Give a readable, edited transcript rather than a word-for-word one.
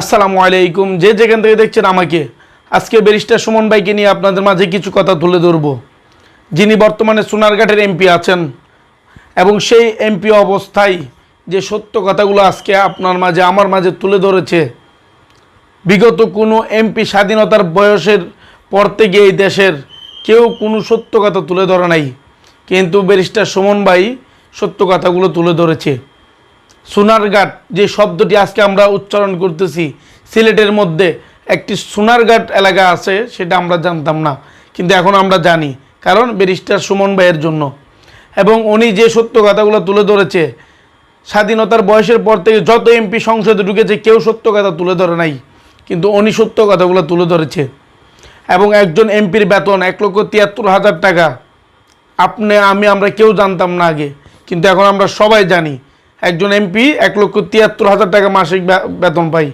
আসসালামু আলাইকুম। যে যেখান থেকে দেখছেন আমাকে, আজকে ব্যারিস্টার সুমন ভাইকে নিয়ে আপনাদের মাঝে কিছু কথা তুলে ধরব, যিনি বর্তমানে সোনারঘাটের এমপি আছেন এবং সেই এমপি অবস্থায় যে সত্য কথাগুলো আজকে আপনার মাঝে আমার মাঝে তুলে ধরেছে। বিগত কোনো এমপি স্বাধীনতার বয়সের পর থেকে এই দেশের কেউ কোনো সত্য কথা তুলে ধরে নাই, কিন্তু ব্যারিস্টার সুমন ভাই সত্য কথাগুলো তুলে ধরেছে। সোনারঘাট যে শব্দটি আজকে আমরা উচ্চারণ করতেছি, সিলেটের মধ্যে একটি সোনারঘাট এলাকা আছে, সেটা আমরা জানতাম না, কিন্তু এখন আমরা জানি, কারণ ব্যারিস্টার সুমন ভাইয়ের জন্য। এবং উনি যে সত্য কথাগুলো তুলে ধরেছে, স্বাধীনতার বয়সের পর থেকে যত এমপি সংসদে ঢুকেছে কেউ সত্য কথা তুলে ধরে নাই, কিন্তু উনি সত্য কথাগুলো তুলে ধরেছে। এবং একজন এমপির বেতন 1,73,000 টাকা। আমরা কেউ জানতাম না আগে, কিন্তু এখন আমরা সবাই জানি একজন এমপি 1,73,000 টাকা মাসিক বেতন পায়।